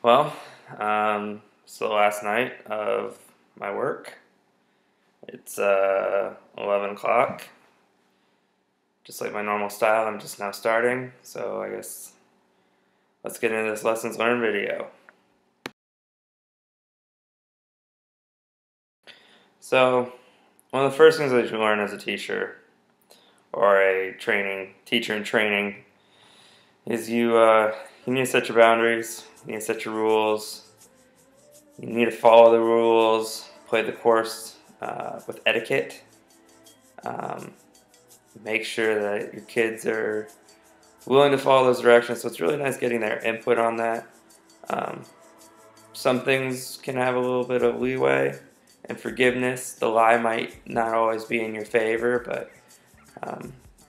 Well, it's the last night of my work. It's 11 o'clock. Just like my normal style, I'm just now starting. So I guess let's get into this lessons learned video. So one of the first things that you learn as a teacher or a teacher in training is you need to set your boundaries. You need to set your rules. You need to follow the rules, play the course with etiquette. Make sure that your kids are willing to follow those directions. So it's really nice getting their input on that. Some things can have a little bit of leeway and forgiveness. The lie might not always be in your favor, but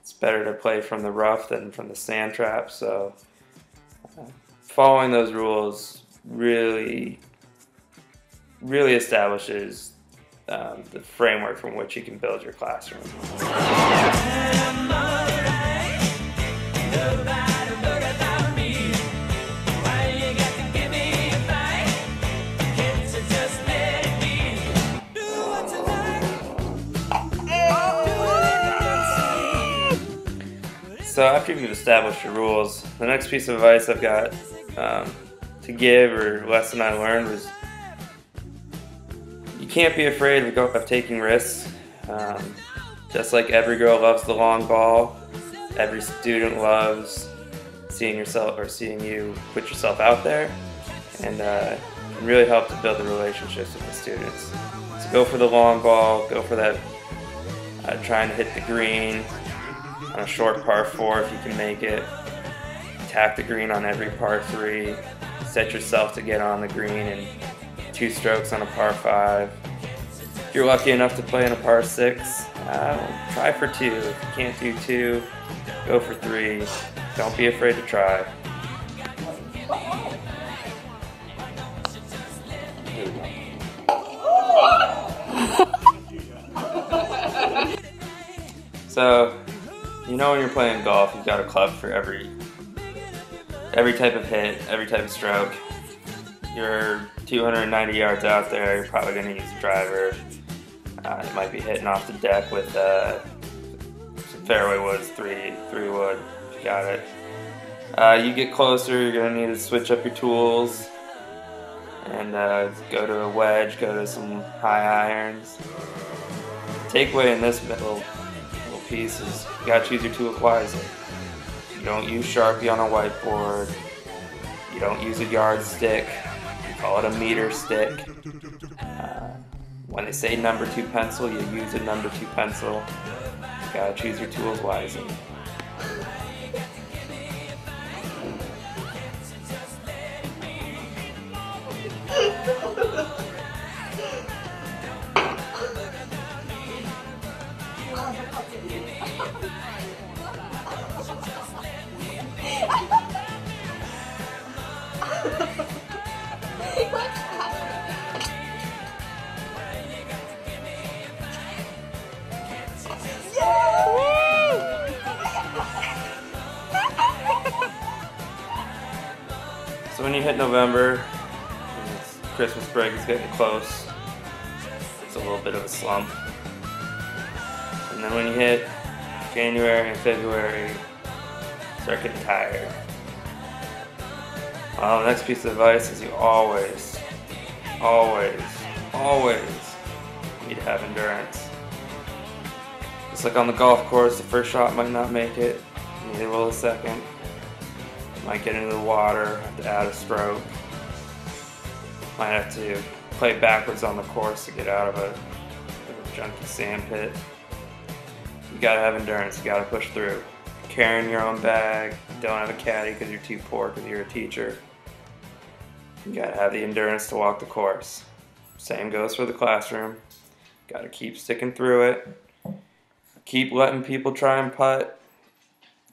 it's better to play from the rough than from the sand trap. So following those rules really establishes the framework from which you can build your classroom. So after you've established your rules, the next piece of advice I've got to give, or lesson I learned, was you can't be afraid of taking risks. Just like every girl loves the long ball, every student loves seeing you put yourself out there, and can really help to build the relationships with the students. So go for the long ball, go for that trying to hit the green on a short par 4 if you can make it. Attack the green on every par 3. Set yourself to get on the green in 2 strokes on a par 5. If you're lucky enough to play in a par 6, try for 2. If you can't do 2, go for 3. Don't be afraid to try. So, you know when you're playing golf, you've got a club for every type of hit, every type of stroke. You're 290 yards out there, you're probably going to use a driver. You might be hitting off the deck with some fairway woods, 3 wood, if you got it. You get closer, you're going to need to switch up your tools and go to a wedge, go to some high irons. The takeaway in this little piece is you got to choose your tools wisely. You don't use Sharpie on a whiteboard. You don't use a yardstick. You call it a meter stick. When they say number 2 pencil, you use a number 2 pencil. You got to choose your tools wisely. So when you hit November, Christmas break is getting close. It's a little bit of a slump. And then when you hit January and February, start getting tired. Well, the next piece of advice is you always need to have endurance. Just like on the golf course, the first shot might not make it, neither will the second. You might get into the water, have to add a stroke. Might have to play backwards on the course to get out of a junky sand pit. You gotta have endurance, you gotta push through. Carrying your own bag, don't have a caddy because you're too poor because you're a teacher. You gotta have the endurance to walk the course. Same goes for the classroom. Gotta keep sticking through it. Keep letting people try and putt.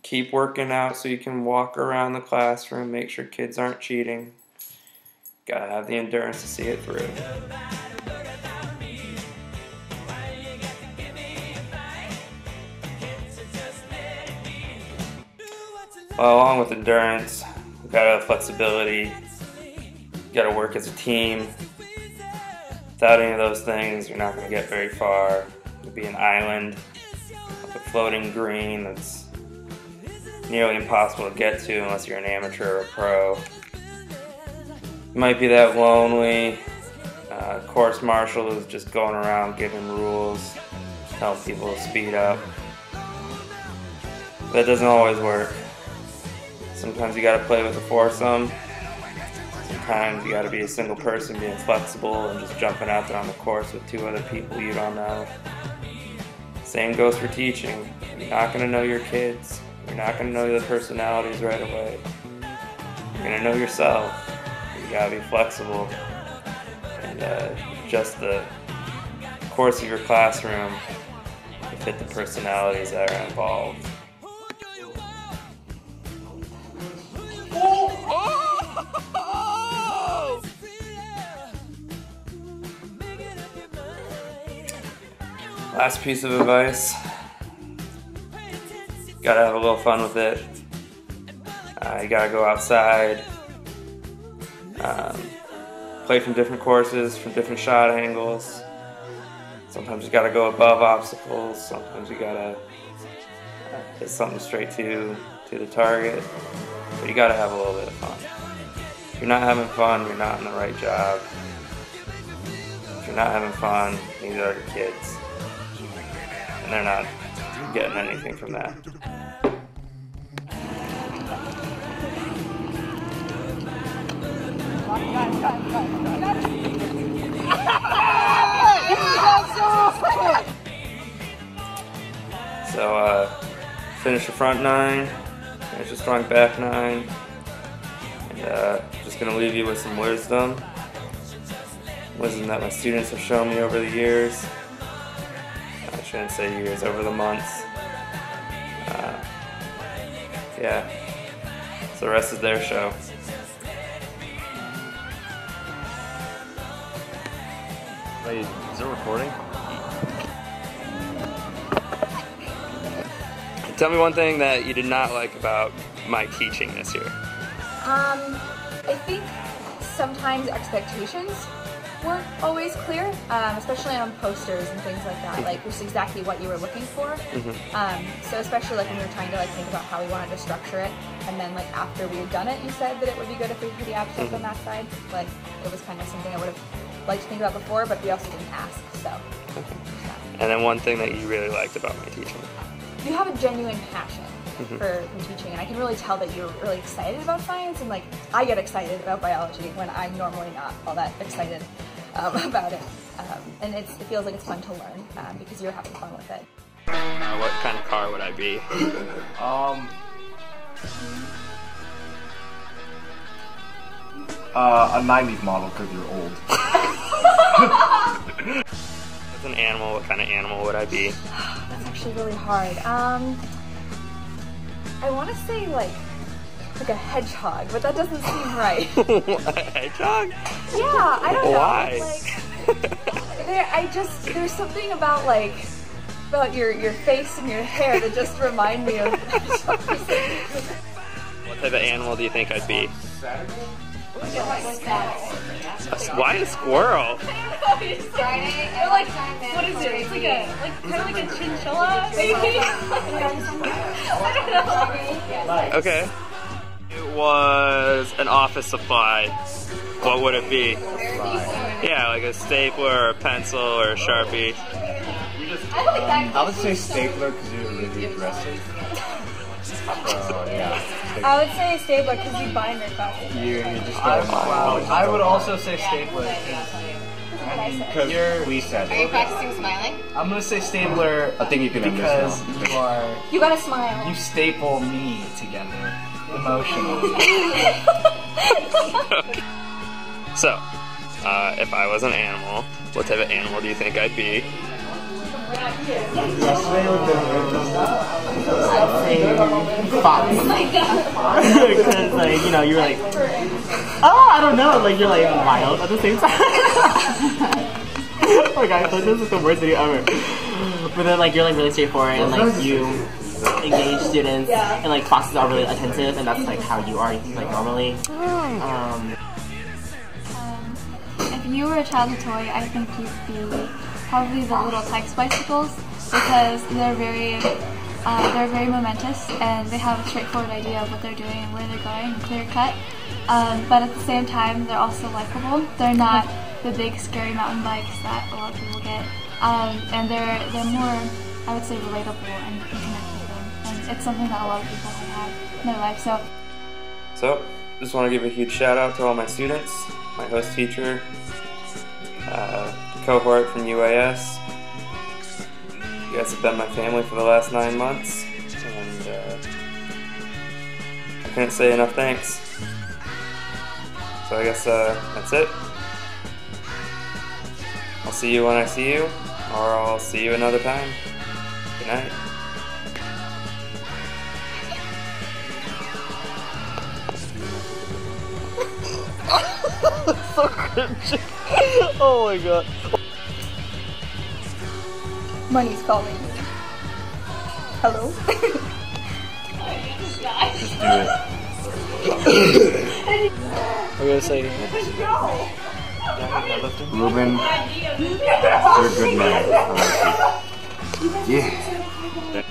Keep working out so you can walk around the classroom, make sure kids aren't cheating. Gotta have the endurance to see it through. Well, along with endurance, we've got to have flexibility. gotta work as a team. Without any of those things, you're not gonna get very far. You'll be an island with a floating green that's nearly impossible to get to unless you're an amateur or a pro. You might be that lonely course marshal who's just going around giving rules, telling people to speed up. That doesn't always work. Sometimes you gotta play with a foursome. Sometimes you gotta be a single person being flexible and just jumping out there on the course with 2 other people you don't know. Same goes for teaching. You're not gonna know your kids. You're not gonna know their personalities right away. You're gonna know yourself. You gotta be flexible and adjust the course of your classroom to fit the personalities that are involved. Last piece of advice, gotta have a little fun with it. You gotta go outside, play from different courses, from different shot angles. Sometimes you gotta go above obstacles, sometimes you gotta hit something straight to the target, but you gotta have a little bit of fun. If you're not having fun, you're not in the right job. If you're not having fun, neither are your kids. And they're not getting anything from that. So finish the front 9, finish the strong back 9, and just gonna leave you with some wisdom that my students have shown me over the years. I shouldn't say years, over the months. Yeah, so the rest is their show. Wait, is it recording? Tell me one thing that you did not like about my teaching this year. I think sometimes expectations weren't always clear, especially on posters and things like that, like just exactly what you were looking for. So especially like when we were trying to like think about how we wanted to structure it, and then like after we had done it, you said that it would be good if we could be abstract on that side. Like it was kind of something I would have liked to think about before, but we also didn't ask, so. And then one thing that you really liked about my teaching. You have a genuine passion for teaching, and I can really tell that you're really excited about science, and like I get excited about biology when I'm normally not all that excited about it, and it feels like it's fun to learn because you're having fun with it. What kind of car would I be? A 90s model because you're old. As an animal, what kind of animal would I be? That's actually really hard. I want to say like a hedgehog, but that doesn't seem right. A hedgehog? Yeah, I don't know. Why? Like, there's something about your face and your hair that just remind me of hedgehogs. What type of animal do you think I'd be? Why a squirrel? What is it? It's kind of like a chinchilla, maybe? I don't know. Okay. It was an office supply. What would it be? Yeah, like a stapler or a pencil or a Sharpie. I would say stapler because you're really aggressive. Yeah. I would say stapler because you bind your fast. I would also say stapler because we said it. Are you practicing smiling? I'm gonna say stapler. I think you can because you gotta smile. You staple me together emotionally. So, if I was an animal, what type of animal do you think I'd be? Fox. Because, like, you know, you're like, oh, I don't know, like, you're like wild at the same time. Like, I thought this is the worst video ever. But then, like, you're like really straightforward and like you engage students, and like foxes are really attentive, and that's like how you are like normally. you were a childhood toy, I think you'd be probably the little Tykes bicycles, because they're very momentous and they have a straightforward idea of what they're doing and where they're going, and clear cut. But at the same time, they're also likable. They're not the big scary mountain bikes that a lot of people get, and they're more, I would say, relatable and you can connect with them. And it's something that a lot of people have had in their life. So, just want to give a huge shout out to all my students, my host teacher, cohort from UAS. You guys have been my family for the last 9 months, and I couldn't say enough thanks. So I guess that's it. I'll see you when I see you, or I'll see you another time. Good night. So cringy. Oh my god. Money's calling me. Hello? Just do it. We're gonna say Ruben, you're a good man. I like you. Yeah.